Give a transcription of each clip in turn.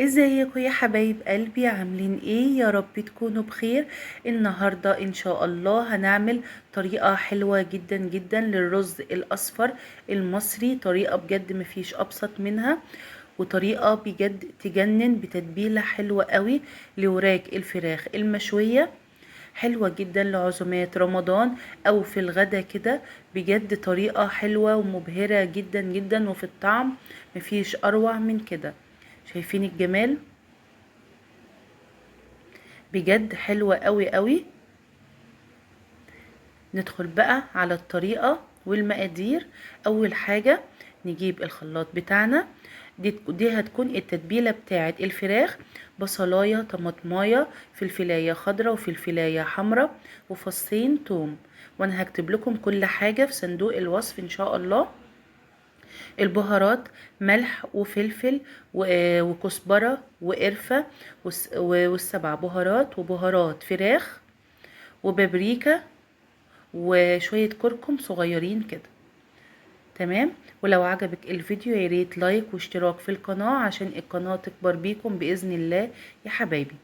ازيكم يا حبايب قلبي؟ عاملين ايه؟ يا رب تكونوا بخير. النهاردة ان شاء الله هنعمل طريقة حلوة جدا جدا للرز الاصفر المصري، طريقة بجد مفيش ابسط منها، وطريقة بجد تجنن بتتبيلة حلوة قوي لوراك الفراخ المشوية. حلوة جدا لعزومات رمضان او في الغدا كده. بجد طريقة حلوة ومبهرة جدا جدا، وفي الطعم مفيش اروع من كده. شايفين الجمال؟ بجد حلوة قوي قوي. ندخل بقى على الطريقة والمقادير. اول حاجة نجيب الخلاط بتاعنا. دي هتكون التتبيلة بتاعة الفراخ: بصلاية، طماطماية، فلفلاية خضرة وفلفلاية حمرة، وفصين توم. وانا هكتب لكم كل حاجة في صندوق الوصف ان شاء الله. البهارات: ملح وفلفل وكزبرة وقرفة، والسبع بهارات وبهارات فراخ وبابريكا وشوية كركم صغيرين كده. تمام. ولو عجبك الفيديو ياريت لايك واشتراك في القناة عشان القناة تكبر بيكم بإذن الله يا حبايبي.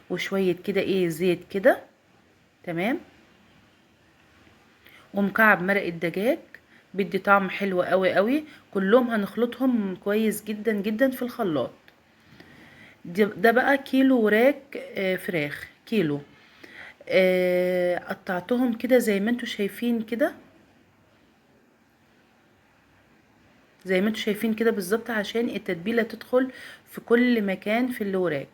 وشوية كده زيت كده. تمام. ومكعب مرق الدجاج بيدي طعم حلو قوي قوي. كلهم هنخلطهم كويس جدا جدا في الخلاط. ده بقى كيلو وراك فراخ كيلو. قطعتهم كده زي ما انتوا شايفين كده، زي ما انتوا شايفين كده بالظبط، عشان التتبيله تدخل في كل مكان في الوراك.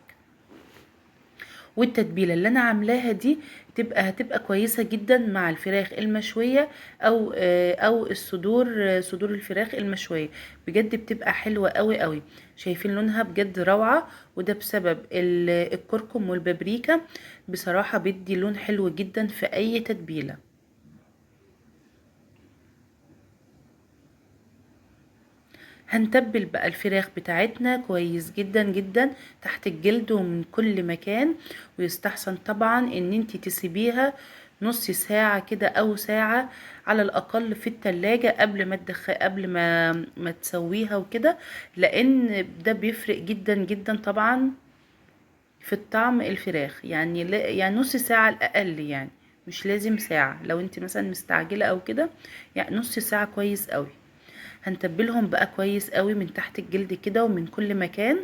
والتتبيله اللي انا عاملاها دي هتبقى كويسه جدا مع الفراخ المشويه، او الصدور، صدور الفراخ المشويه. بجد بتبقى حلوه قوي قوي. شايفين لونها بجد روعه، وده بسبب الكركم والبابريكا. بصراحه بيدي لون حلو جدا في اي تتبيله. هنتبل بقى الفراخ بتاعتنا كويس جدا جدا تحت الجلد ومن كل مكان. ويستحسن طبعا ان انتي تسيبيها نص ساعة كده او ساعة على الاقل في التلاجة قبل ما تسويها وكده، لان ده بيفرق جدا جدا طبعا في الطعم الفراخ. يعني يعني نص ساعة على الاقل، يعني مش لازم ساعة لو انت مثلا مستعجلة او كده، يعني نص ساعة كويس قوي. هنتبلهم بقى كويس قوي من تحت الجلد كده ومن كل مكان.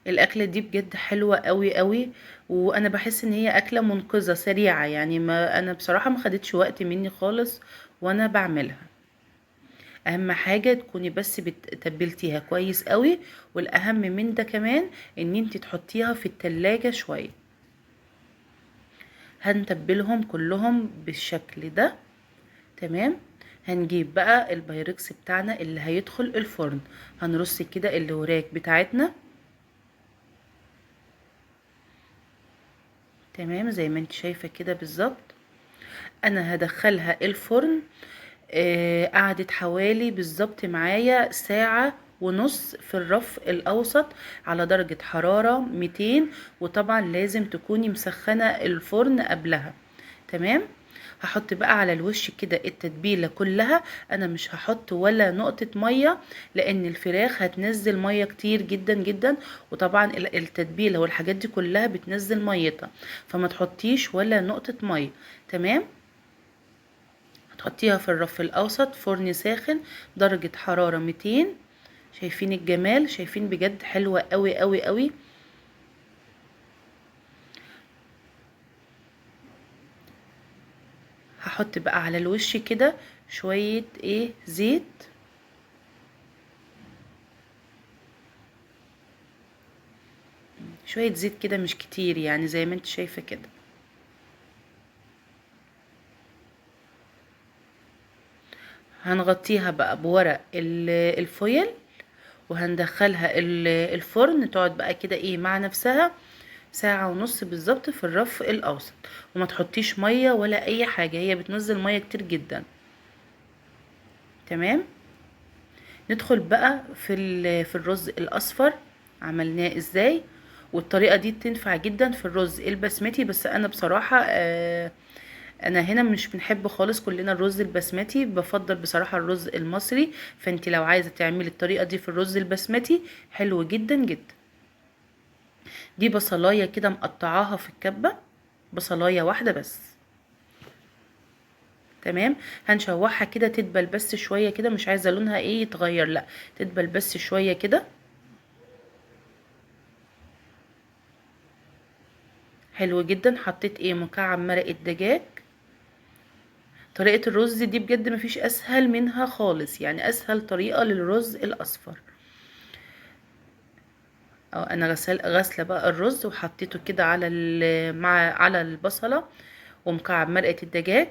الاكله دي بجد حلوه قوي قوي، وانا بحس ان هي اكله منقذه سريعه، يعني ما انا بصراحه ما خدتش وقت مني خالص وانا بعملها. اهم حاجه تكوني بس تبلتيها كويس قوي، والاهم من ده كمان ان انت تحطيها في التلاجة شويه. هنتبلهم كلهم بالشكل ده. تمام. هنجيب بقى البايركس بتاعنا اللي هيدخل الفرن. هنرص كده الوراك بتاعتنا. تمام زي ما انت شايفة كده بالظبط. انا هدخلها الفرن. قعدت حوالي بالظبط معايا ساعة ونص في الرف الاوسط على درجة حرارة 200. وطبعا لازم تكوني مسخنة الفرن قبلها. تمام. هحط بقى على الوش كده التتبيله كلها. انا مش هحط ولا نقطه ميه، لان الفراخ هتنزل ميه كتير جدا جدا، وطبعا التتبيله والحاجات دي كلها بتنزل ميتها، فما تحطيش ولا نقطه ميه. تمام. هتحطيها في الرف الاوسط، فرن ساخن درجه حراره 200. شايفين الجمال؟ شايفين بجد حلوه قوي قوي قوي. هحط بقى على الوش كده شويه زيت. شوية زيت كده مش كتير، يعني زي ما انت شايفة كده. هنغطيها بقى بورق الفويل، وهندخلها الفرن تقعد بقى كده مع نفسها ساعة ونص بالظبط في الرف الأوسط. وما تحطيش مية ولا أي حاجة، هي بتنزل مية كتير جدا. تمام. ندخل بقى في الرز الأصفر. عملناه ازاي؟ والطريقة دي تنفع جدا في الرز البسمتي، بس أنا بصراحة انا هنا مش بنحب خالص كلنا الرز البسمتي، بفضل بصراحة الرز المصري. فانت لو عايزة تعملي الطريقة دي في الرز البسمتي حلو جدا جدا. دي بصلاية كده مقطعاها في الكبة، بصلاية واحدة بس. تمام. هنشوحها كده تدبل بس شوية كده، مش عايزة لونها ايه يتغير، لا تدبل بس شوية كده. حلو جدا. حطيت ايه مكعب مرقة دجاج. طريقة الرز دي بجد مفيش اسهل منها خالص، يعني اسهل طريقة للرز الاصفر. انا غسله بقى الرز وحطيته كده على على البصله ومكعب مرقه الدجاج.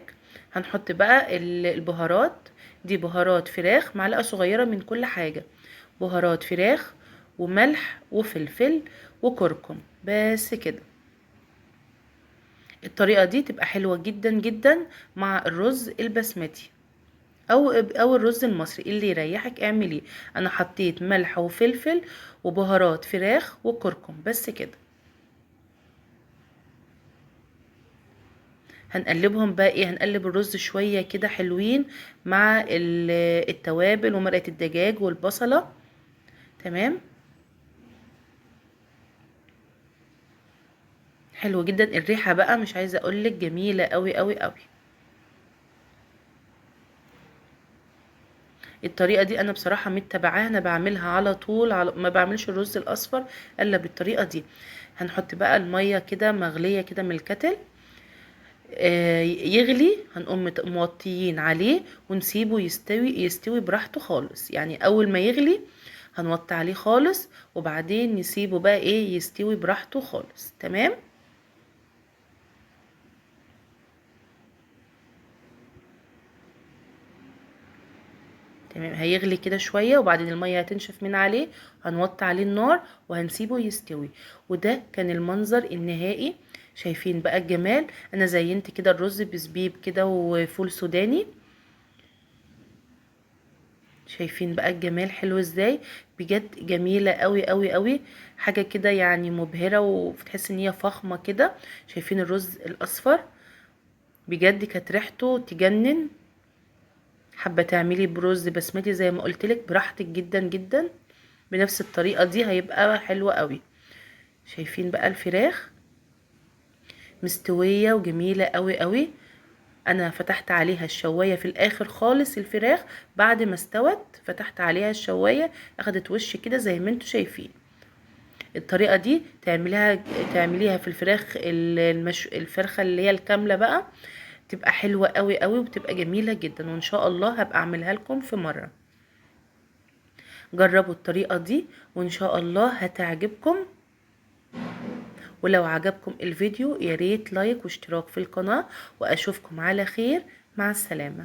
هنحط بقى البهارات. دي بهارات فراخ، معلقه صغيره من كل حاجه. بهارات فراخ وملح وفلفل وكركم، بس كده. الطريقه دي تبقى حلوه جدا جدا مع الرز البسمتي او الرز المصري اللي يريحك اعمليه. انا حطيت ملح وفلفل وبهارات فراخ وكركم، بس كده. هنقلبهم بقى ايه، هنقلب الرز شوية كده حلوين مع التوابل ومرقة الدجاج والبصلة. تمام. حلو جدا. الريحة بقى مش عايزة اقولك جميلة قوي قوي قوي. الطريقة دي انا بصراحة متبعاها، انا بعملها على طول، ما بعملش الرز الاصفر الا بالطريقة دي. هنحط بقى المية كده مغلية كده من الكتل. يغلي، هنقوم موطيين عليه ونسيبه يستوي براحته خالص. يعني اول ما يغلي هنوطي عليه خالص، وبعدين نسيبه بقى ايه يستوي براحته خالص. تمام. تمام. هيغلي كده شوية وبعدين المية هتنشف من عليه، هنوطي عليه النار وهنسيبه يستوي. وده كان المنظر النهائي. شايفين بقى الجمال؟ انا زينت كده الرز بزبيب كده وفول سوداني. شايفين بقى الجمال حلو ازاي؟ بجد جميلة قوي قوي قوي. حاجة كده يعني مبهرة، وتحس ان هي فخمة كده. شايفين الرز الاصفر؟ بجد كانت ريحته تجنن. حابة تعملي برز بسمتي زي ما قلتلك براحتك جدا جدا، بنفس الطريقة دي هيبقى حلوة قوي. شايفين بقى الفراخ مستوية وجميلة قوي قوي. انا فتحت عليها الشواية في الاخر خالص. الفراخ بعد ما استوت فتحت عليها الشواية، اخدت وش كده زي ما انتوا شايفين. الطريقة دي تعمليها في الفراخ الفرخة اللي هي الكاملة بقى، تبقى حلوة قوي قوي وبتبقى جميلة جدا. وان شاء الله هبقى اعملها لكم في مرة. جربوا الطريقة دي وان شاء الله هتعجبكم. ولو عجبكم الفيديو ياريت لايك واشتراك في القناة، واشوفكم على خير. مع السلامة.